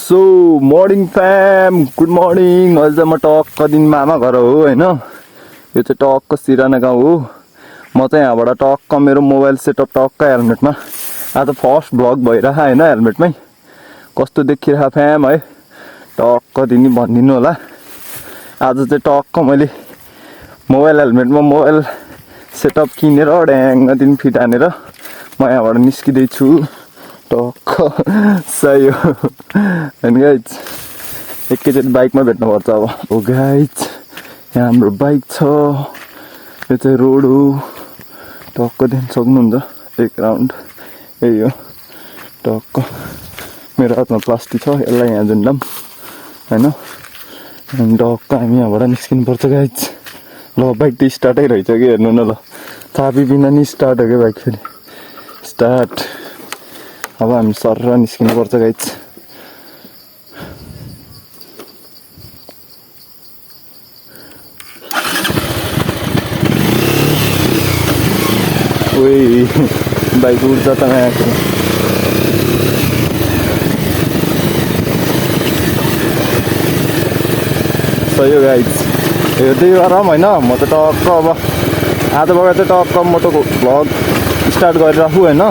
So morning fam good morning. अहिले म टक्क दिन मामा घर हो होइन। यो चाहिँ टक्क सिराना गाउँ हो। म चाहिँ यहाँबाट टक्क मेरो मोबाइल सेटअप टक्क हेलमेटमा आज फर्स्ट भ्लग भइरहेको होइन हेलमेटमै। कस्तो देखिरहेको फ्याम है टक्क दिनी भनिदिनु होला। आज चाहिँ टक्क मैले मोबाइल हेलमेटमा मोबाइल सेटअप किनेर ड्याङ्ग दिन फिट हानेर म यहाँबाट निस्किँदैछु टक्क सही हो होइन गाइज। एकैचोटि बाइकमा भेट्नुपर्छ अब। हो गाइज यहाँ हाम्रो बाइक छ। यो चाहिँ रोड हो टक्क देख्न सक्नुहुन्छ। एक राउन्ड यही हो टक्क। मेरो हातमा प्लास्टिक छ यसलाई यहाँ झुन्डाम होइन। अनि टक्क हामी यहाँबाट निस्किनुपर्छ गाइज। ल बाइक त स्टार्टै रहेछ कि हेर्नु न। ल चाबी बिना नि स्टार्ट हो क्या बाइक फेरि स्टार्ट। अब हामी सर निस्किनु पर्छ गाइज। ओइ बाइक उड्छ त यहाँको। सही हो गाइज हेर्दै गरौँ होइन। म त टक्क अब आजबाट चाहिँ टक्क मोटोको भ्लग स्टार्ट गरिराखु होइन।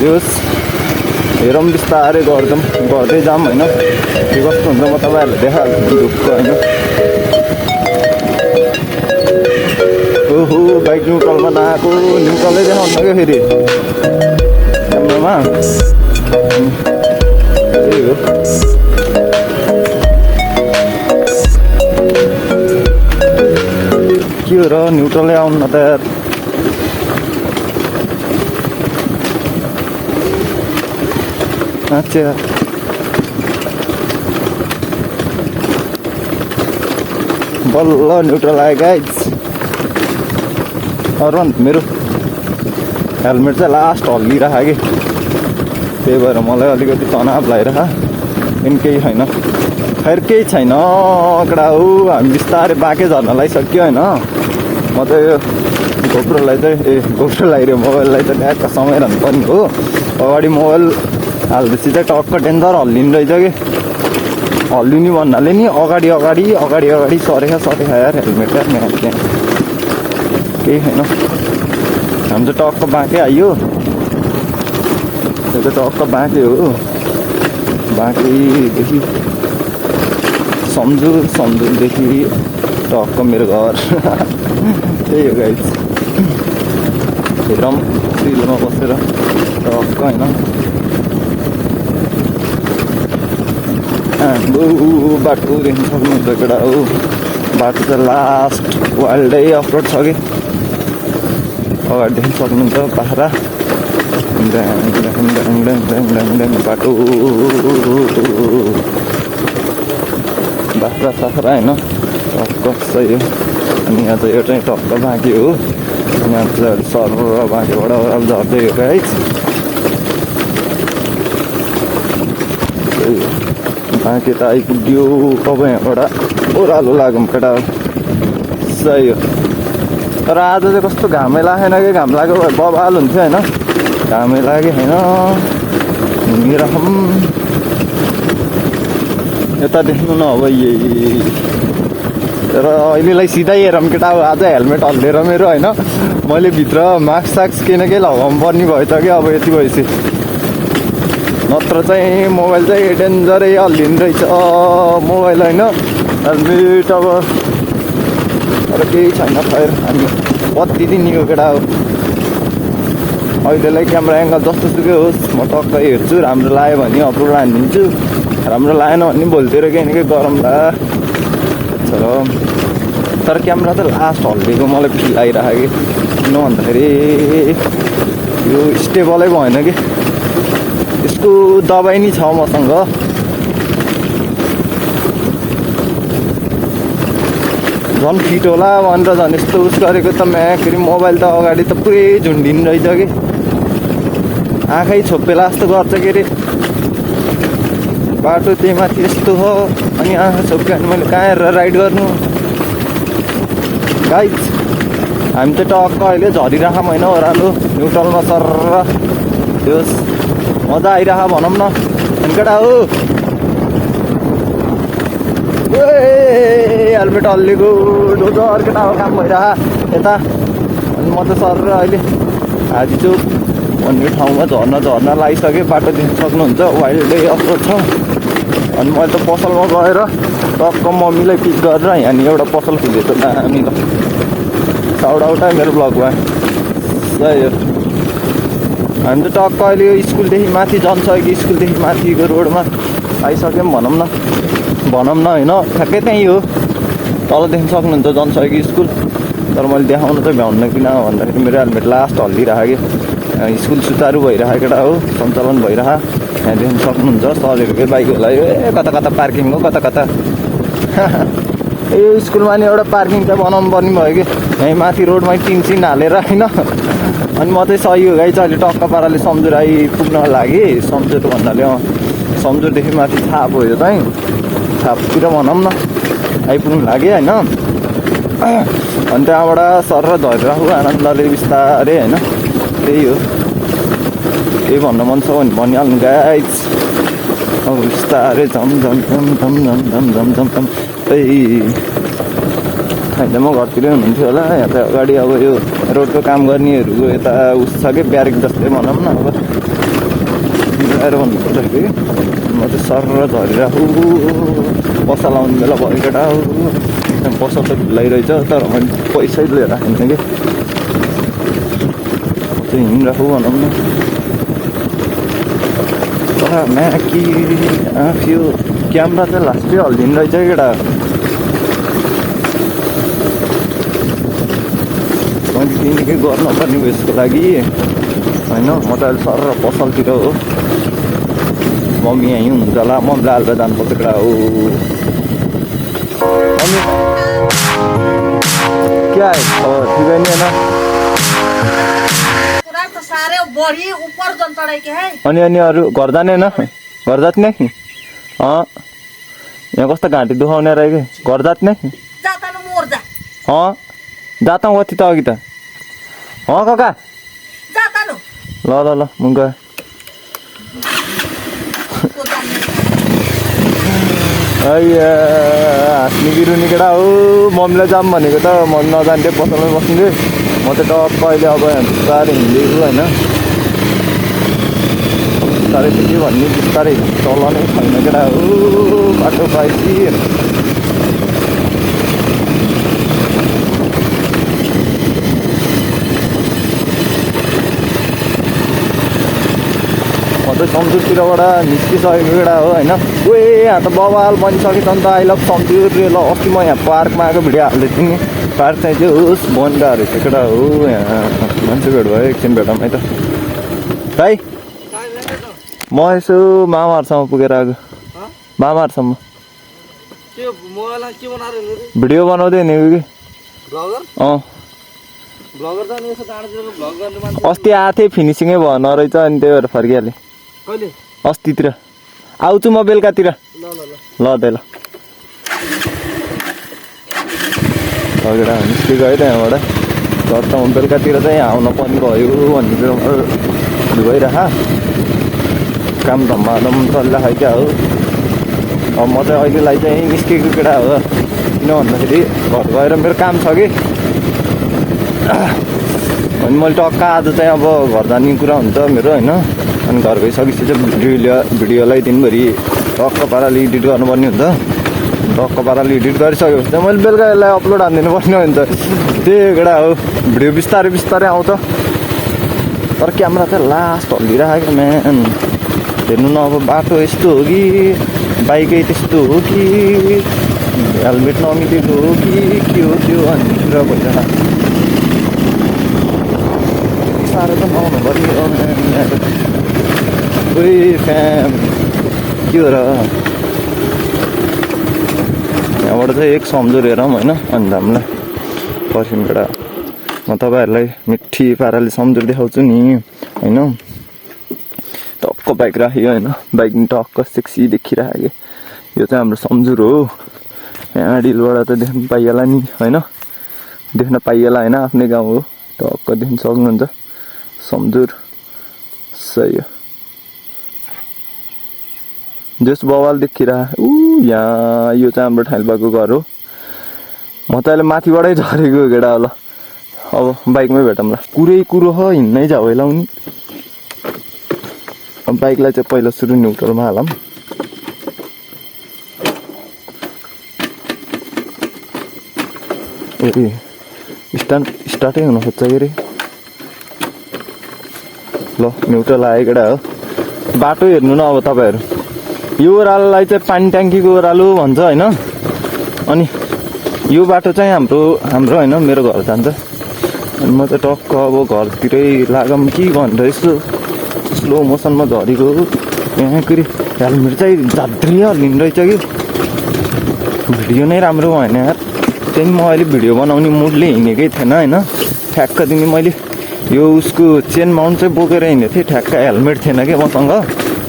जोस् हेरौँ बिस्तारै गर्दै जाऊँ होइन। के कस्तो हुन्छ म तपाईँहरूलाई देखाइहाल्छु ढुक्क होइन। ओहो बाइक न्युट्रलमा नआएको न्युट्रलै देखाउनु क्या फेरि क्यामेरामा। त्यही हो के हो र न्युट्रलै आउनु न त यार। अच्छा बल्ल न्युट्रल आयो गाइज। अरू मेरो हेलमेट चाहिँ लास्ट हल्लिरहेको कि त्यही भएर मलाई अलिकति तनाव लागिरह। पनि केही छैन खैर केही छैन कडा हो। हामी बिस्तारै बाँके झर्न लगाइसक्यो होइन। म त यो गोप्रोलाई चाहिँ गोप्रो लगाइरह्यो मोबाइललाई चाहिँ ट्याक्क समाइरहनु पर्ने हो। अगाडि मोबाइल हाल्दैछ चाहिँ टक्क डेन्जर हल्लिनु रहेछ कि। हल्लिने भन्नाले नि अगाडि अगाडि अगाडि अगाडि सरेको यार हेलमेट यार यहाँ त्यहाँ केही छैन। हामी चाहिँ टक्क बाँके आइयो। त्यो चाहिँ टक्क बाँके हो। बाँकेदेखि सम्झुरदेखि टक्क मेरो घर त्यही हो गाइज। हेरौँ सिलमा बसेर टक्क होइन। बाटो देख्नु सक्नुहुन्छ केटा हो। बाटो चाहिँ लास्ट वाइल्डै अफरोड छ कि अगाडि देख्नु सक्नुहुन्छ पाखरा बाटो बाख्रा साख्रा होइन टक्क सही हो। अनि यहाँ चाहिँ यो चाहिँ टक्क बाँकी हो। यहाँ चाहिँ सर बाँकीबाट अब झर्दै हो गाइज। बाँकी त आइपुग्यो अब यहाँबाट ओह्रालो लागौँ केटा सही हो। तर आज चाहिँ कस्तो घामै लागेन कि घाम लाग्यो भए बबाल हुन्थ्यो होइन। घामै लाग्यो होइन। घुमिरहौँ यता देख्नु न अब यही। तर अहिलेलाई सिधै हेरौँ केटा हो। आज हेलमेट हल्लिएर मेरो होइन। मैले भित्र मास्क साक्स केही लगाउनु पर्ने भएछ कि अब यति भएपछि। नत्र चाहिँ मोबाइल चाहिँ डेन्जरै हल्लिनु रहेछ मोबाइल होइन। हेलमेट अब तर केही छैन खैर हामी कति दिन यो केटा हो। अहिलेलाई क्यामेरा एङ्गल जस्तो सुकै होस् म टक्क हेर्छु। राम्रो लाग्यो भने अपलोड हानिदिन्छु। राम्रो लागेन भने भोलितिर केही न केही गरौँला। तर क्यामेरा चाहिँ लास्ट हल्लिएको मलाई फिल आइरहेको कि। किन भन्दाखेरि यो स्टेबलै भएन कि। यसको दबाई नि छ मसँग। झन् फिट होला भनेर झन् यस्तो उस गरेको त म्याखेरि मोबाइल त अगाडि त पुरै झुन्डिनु रहेछ कि। आँखै छोपेला जस्तो गर्छ के अरे। बाटो त्यही माथि यस्तो हो अनि आँखा छोप्यो भने मैले कहाँ हेरेर राइड गर्नु गाइज। हामी चाहिँ टक्क अहिले झरिरहेको होइन ओह्रालो न्युट्रलमा सर। त्यो मजा आइरह भनौँ न। केटा हो हेलमेट हल्लेको डोजर केटा हो काम भइरह यता अनि म त सर अहिले हाजीचोक भन्ने ठाउँमा झर्ना लगाइसकेँ बाटो देख्न सक्नुहुन्छ वाइल्ड डे अप्रोच छ अनि मैले त पसलमा गएर टक्क मम्मीलाई पिक गरेर यहाँनिर एउटा पसल खुलेको दामी ल साउट आउट मेरो ब्लगमा सही हो हामी त टक्क अहिले यो स्कुलदेखि माथि जनसहयोग स्कुलदेखि माथिको रोडमा आइसक्यौँ भनौँ न होइन ठ्याक्कै त्यहीँ हो तल देख्न सक्नुहुन्छ जनसहयोग स्कुल तर मैले देखाउन चाहिँ भ्याउन्न किन भन्दाखेरि मेरो हेलमेट लास्ट हल्लिरहेको कि स्कुल सुचारू भइरहेको केटा हो सञ्चालन भइरहेको यहाँ देख्न सक्नुहुन्छ सरहरूकै बाइक होला यो कता पार्किङ हो कता यो स्कुलमा नि एउटा पार्किङ चाहिँ बनाउनु पर्ने भयो कि यहीँ माथि रोडमै टिन हालेर होइन अनि म चाहिँ सही हो गाई चाहिँ अहिले टक्क पाराले सम्झुर आइपुग्न लागि सम्झुर भन्नाले सम्झुरदेखि माथि छाप हो यो चाहिँ छापतिर भनौँ न आइपुग्नु लागि होइन अनि त्यहाँबाट सर र झरिरहेको आनन्दले बिस्तारै होइन त्यही हो केही भन्न मन छ भने भनिहाल्नु गाइज अब बिस्तारै झम त्यही होइन म घरतिरै हुनुहुन्थ्यो होला यहाँ त अगाडि अब यो रोडको काम गर्नेहरूको यता उस छ कि ब्यारेक जस्तै भनौँ न अब मिलाएर भन्नुपर्दाखेरि म चाहिँ सर र झरिरहेको पसल आउने बेला भयो केटा हो पसल त खुलाइरहेछ तर मैले पैसै लिएर आएको कि चाहिँ हिँडिरहेको भनौँ न म्याकी आफियो क्यामेरा चाहिँ लास्टै हल्दिनु रहेछ केटा मैले किनकि गर्नुपर्ने हो यसको लागि होइन म त अहिले सर र पसलतिर हो मम्मी यहीँ हुन्छ होला मम्मीलाई हालेर जानुपर्छ केटा हो अनि क्या ठिकै नि होइन अनि अरू घर जाने होइन घर जाने यहाँ कस्तो घाँटी दुखाउने रहेछ घर जाने जाता कति त अघि त काका ल म गएँ हाँस्ने बिरुनी केटा हो मम्मीलाई जाऊँ भनेको त म नजान्थे पसलमा बस्नु म त टक्क अहिले अब बिस्तारै हिँडेको होइन बिस्तारै के भन्ने बिस्तारै चलाउनै छैन केटा हो बाटो पाएपछि म चाहिँ सम्झुरतिरबाट निस्किसकेको केटा हो होइन यहाँ त बवाल बनिसकेछ नि त आई लभ सम्झुर ल अस्ति म यहाँ पार्कमा आएको भिडियो हाल्दै थिएँ नि पार्क चाहिँ त्यो होस् बन्द रहेछ केटा हो यहाँ मान्छे भेट भयो एकछिन भेटौँ है त भाइ म यसो मामाहरूसम्म पुगेर आएको मामाहरूसम्म भिडियो बनाउँदै नि कि अस्ति आएको थिएँ फिनिसिङै भएन रहेछ अनि त्यही भएर फर्किहालेँ अस्तितिर आउँछु म बेलुकातिर ल केटा निस्केको है त्यहाँबाट घर त म बेलुकातिर चाहिँ आउन पनि भयो भन्ने कुरो भइरह काम धम्माधम चलिरहेको क्या हो अब म चाहिँ अहिलेलाई चाहिँ निस्केको केटा हो किन भन्दाखेरि घर गएर मेरो काम छ कि अनि मैले टक्क आज चाहिँ अब घर जाने कुरा हुन्छ मेरो होइन अनि घर गइसकेपछि चाहिँ भिडियोलाई दिनभरि टक्क पाराले एडिट गर्नुपर्ने हुन्छ टक्क पाराले एडिट गरिसकेपछि चाहिँ मैले बेलुका यसलाई अपलोड हानिदिनु पर्ने हुन्छ त्यही केटा हो भिडियो बिस्तारै आउँछ तर क्यामेरा चाहिँ लास्ट हल्लिरहेको म्यान हेर्नु न अब बाटो यस्तो हो कि बाइकै त्यस्तो हो कि हेलमेट नमिलेको हो कि के हो त्यो अनि कुरा भइरहेको साह्रो त नहुनु पर्ने फ्याम के हो र यहाँबाट चाहिँ एक सम्झुर हेरौँ होइन अनि हामीलाई पर्खिनु केटा म तपाईँहरूलाई मिठी पाराले सम्झुर देखाउँछु नि होइन टक्क बाइक राख्यो होइन बाइक नि टक्क सेक्सी देखिरहेको यो चाहिँ हाम्रो सम्झुर हो यहाँ डिलबाट त देख्न पाइएला नि होइन देख्न पाइएला होइन आफ्नै गाउँ हो टक्क देख्न सक्नुहुन्छ सम्झुर सही हो जस बवाल देखिरह यहाँ यो चाहिँ हाम्रो ठाइलबाको घर हो। म त अहिले माथिबाटै झरेको केटा होला। अब बाइकमै भेटौँला। कुरो हो हिँड्नै जाऊ है लाउनी। अब बाइकलाई चाहिँ पहिला सुरु न्युट्रलमा हालौँ। स्टार्टै हुन खोज्छ के रे। ल न्युट्रल आयो केटा हो। बाटो हेर्नु न अब तपाईँहरू। यो ओह्रालोलाई चाहिँ पानी ट्याङ्कीको ओह्रालो भन्छ होइन। अनि यो बाटो चाहिँ हाम्रो होइन मेरो घर जान्छ। अनि म चाहिँ टक्क अब घरतिरै लागौँ कि भनेर यसो स्लो मोसनमा झरेको। यहाँ फेरि हेलमेट चाहिँ झाद्री हल्लिनु रहेछ कि। भिडियो नै राम्रो भएन यार। त्यही म अहिले भिडियो बनाउने मुडले हिँडेकै थिएन होइन। ठ्याक्क दिने मैले यो उसको चेन माउन्ट चाहिँ बोकेर हिँडेको थिएँ। ठ्याक्क हेलमेट थिएन कि मसँग।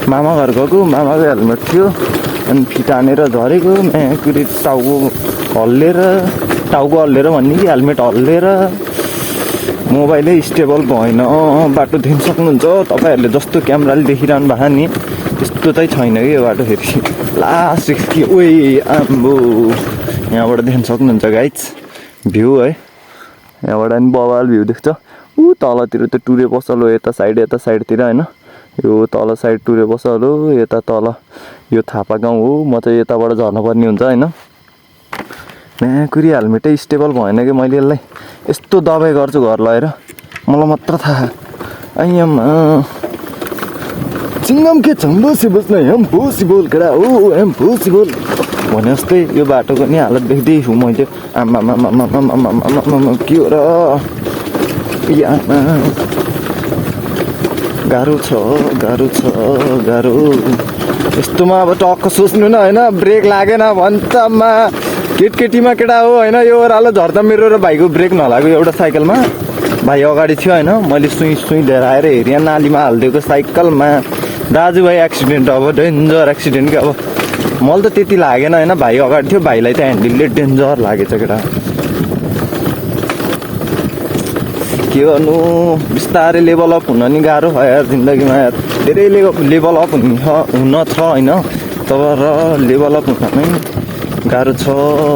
मामा घर गएको मामाको हेलमेट थियो। अनि फिट हानेर झरेको। कुरी टाउको हल्लेर भन्ने कि हेलमेट हल्लेर मोबाइलै स्टेबल भएन। बाटो देख्न सक्नुहुन्छ तपाईँहरूले जस्तो क्यामेराले देखिरहनु भएको नि त्यस्तो चाहिँ छैन कि यो बाटो। फेरि लास्ट कि ओइ आम्बो यहाँबाट देख्न सक्नुहुन्छ गाइज भ्यू है। यहाँबाट नि बवाल भ्यू देख्छ। तलतिर त टुरे पसल हो। यता साइडतिर होइन। यो तल साइड टुरे पसल हो। यता तल यो थापा गाउँ हो। म चाहिँ यताबाट झर्नुपर्ने हुन्छ होइन। कुरी हेलमेटै स्टेबल भएन कि मैले यसलाई यस्तो दबाई गर्छु घर लगेर। मलाई मात्र थाहा। आइएममा चिङ्गम के इम्पोसिबल इम्पोसिबल केटा हो इम्पोसिबल भने जस्तै यो बाटोको नि हालत देख्दैछु मैले। आमा के हो र गाह्रो छ यस्तोमा अब टक्क सोच्नु न होइन। ब्रेक लागेन भन्छ केटीमा केटा हो होइन। यो ओह्रालो झर्दा मेरो र भाइको ब्रेक नलाग्यो एउटा साइकलमा। भाइ अगाडि थियो होइन। मैले सुई लिएर आएर हेरेँ नालीमा हालिदिएको साइकलमा। दाजुभाइ एक्सिडेन्ट अब डेन्जर एक्सिडेन्ट क्या। अब मलाई त त्यति लागेन होइन। भाइ अगाडि थियो। भाइलाई चाहिँ ह्यान्डलले डेन्जर लागेछ केटा। के गर्नु बिस्तारै लेभल अप हुन नि गाह्रो भयो यार जिन्दगीमा यार। धेरै लेभल अप हुन छ होइन। तर लेभल अप हुन नै गाह्रो छ।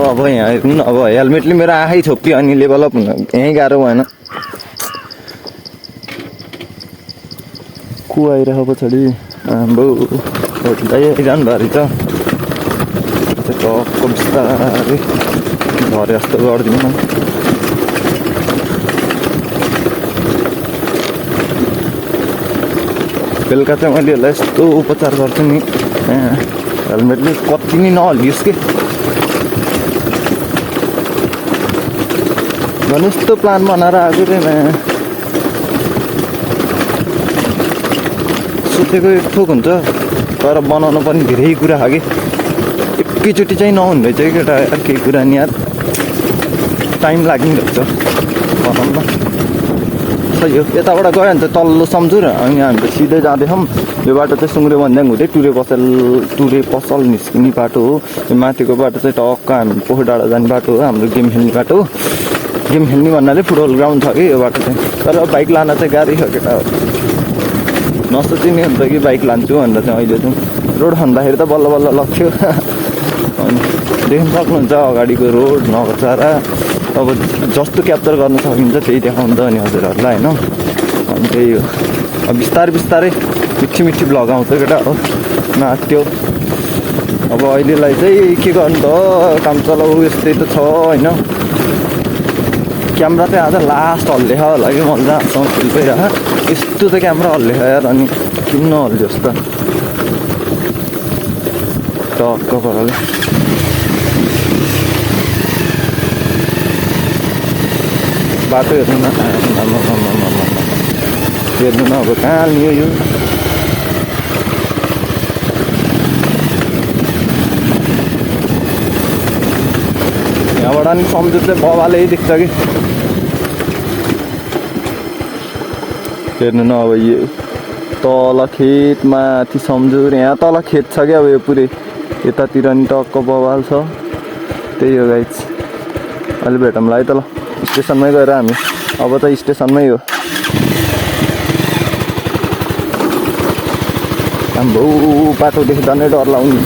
अब यहाँ हेर्नु न अब हेलमेटले मेरो आँखै छोप्यो अनि लेभल अप हुन यहीँ गाह्रो भएन। को आइरहेको पछाडि आम्बो आइरहनु भएको रहेछ। टक्क बिस्तारै झरे जस्तो गरिदिनु न। बेलुका चाहिँ मैले यसलाई यस्तो उपचार गर्छु नि। हेलमेटले कति नै नहल्लियोस् कि। भने यस्तो प्लान बनाएर आएको रे सोचेको एक थोक हुन्छ तर बनाउनु पनि धेरै कुरा हो कि। एकैचोटि चाहिँ नहुने रहेछ कि केटा यार। केही कुरा नि यार टाइम लाग्ने रहेछ बनाउनु। सही हो। यताबाट गयो भने त तल्लो सम्झुर अनि हामी त सिधै जाँदैछौँ। यो बाटो चाहिँ सुङ्ग्रे भन्ज्याङ हुँदै टुरे पसल निस्किने बाटो हो। यो माथिको बाटो चाहिँ टक्क हामी पोखर डाँडा जाने बाटो हो। हाम्रो गेम खेल्ने बाटो हो। गेम खेल्ने भन्नाले फुटबल ग्राउन्ड छ कि यो बाटो चाहिँ। तर बाइक लान चाहिँ गाह्रै छ केटा। नसोचिने हुन्छ कि बाइक लान्छु भनेर चाहिँ अहिले चाहिँ रोड खन्दाखेरि त बल्ल लग्थ्यो। अनि देख्न सक्नुहुन्छ अगाडिको रोड नगर्छारा। अब जस्तो क्याप्चर गर्न सकिन्छ त्यही देखाउँछ नि हजुरहरूलाई होइन। अनि त्यही हो। अब बिस्तारै मिठी भ्लग आउँछ केटा हो नाच्यो। अब अहिलेलाई चाहिँ के गर्नु त काम चलाउ यस्तै त छ होइन। क्यामेरा चाहिँ आज लास्ट हल्लेख होला कि मैले जहाँसम्म फिल भइरह। यस्तो चाहिँ क्यामेरा हल्लेख यार। अनि किन नहल्लियोस् त टक्क पाराले। बाटो हेर्नु न अब कहाँ लियो यो। यहाँबाट नि सम्झुर चाहिँ बवालै देख्छ कि। हेर्नु न अब यो तल खेत माथि सम्झुर। यहाँ तल खेत छ क्या। अब यो पुरै यतातिर नि टक्क बवाल छ। त्यही हो गाइज। अहिले भेटौँला है त ल। स्टेसनमै गएर हामी अब चाहिँ स्टेसनमै हो। आम्बो बाटो देख्दा नै डर लाग्ने।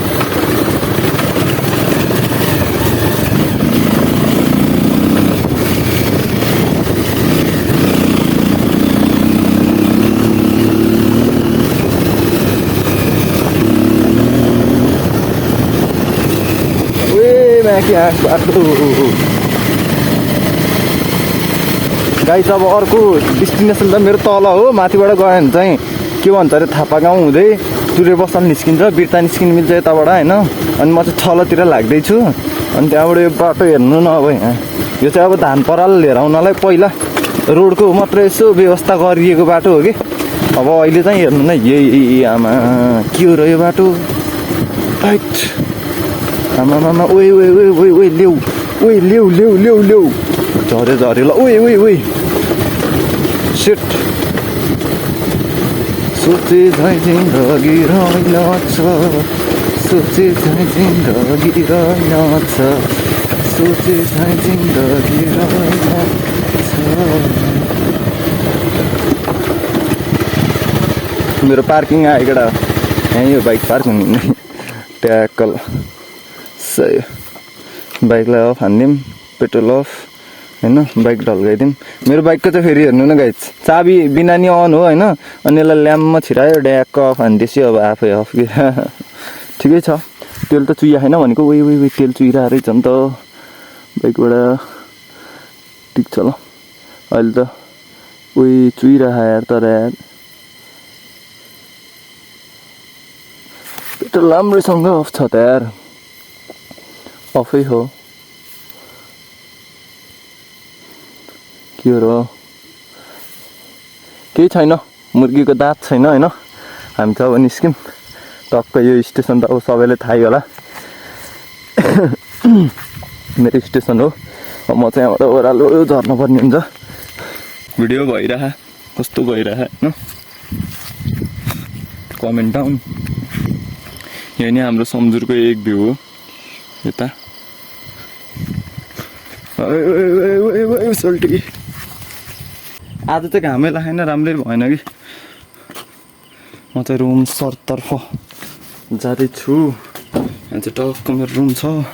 क्या बाटो गाइस। अब अर्को डेस्टिनेसन त मेरो तल हो, माथिबाट गयो भने चाहिँ के भन्छ अरे थापा गाउँ हुँदै टुरे बसाल निस्किन्छ, बिर्ता निस्किनु मिल्छ यताबाट होइन। अनि म चाहिँ तलतिर लाग्दैछु अनि त्यहाँबाट यो बाटो हेर्नु न अब यहाँ यो चाहिँ अब धान पराल लिएर आउनलाई पहिला रोडको मात्र यसो व्यवस्था गरिएको बाटो हो कि। अब अहिले चाहिँ हेर्नु न यही आमा के हो र यो बाटो राइट आमामामा ओइ ओइ ओइ ओइ ओइ ल्याउ ओइ ल्याउ ल्याउ ल्याउ ल्याउ झऱ्यो झऱ्यो ल ओइ ओइ ओइ सेट सोचे झै जिन्दगी रहेछ सोचे झै जिन्दगी रहेछ सोचे झै जिन्दगी रहेछ। मेरो पार्किङ आएकोडा यहीँ हो बाइक पार्क हुने ट्याकल सही बाइकलाई अफ हानिदिउँ पेट्रोल अफ होइन बाइक ढल्काइदिउँ। मेरो बाइकको चाहिँ फेरि हेर्नु न गाइस चाबी बिना नि अन हो होइन अनि यसलाई ल्याम्पमा छिरायो ड्याक्क अफ हानिदिएपछि अब आफै अफ कि ठिकै छ। तेल त चुहिया छैन भनेको उही उही तेल चुहिरहेको रहेछ नि त बाइकबाट ठिक छ ल। अहिले त उही चुहिरहेको यार तर यार पेट्रोल राम्रोसँग अफ छ त यार अफै हो के हो र केही छैन मुर्गीको दाँत छैन होइन। हामी त अब निस्क्यौँ टक्क यो स्टेसन त अब सबैलाई थाहै होला मेरो स्टेसन हो। अब म चाहिँ यहाँबाट ओह्रालो झर्नुपर्ने हुन्छ। भिडियो भइरह कस्तो भइरह होइन कमेन्ट डाउन। यही नै हाम्रो सम्जुरको एक भ्यू हो यता सोल्टी। आज चाहिँ घामै लागेन राम्रै भएन कि। म चाहिँ रुम सरतर्फ जाँदैछु। यहाँ चाहिँ टक्क मेरो रुम छ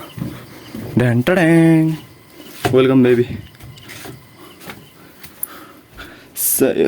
ड्याङ टड्याङ वेलकम बेबी सही।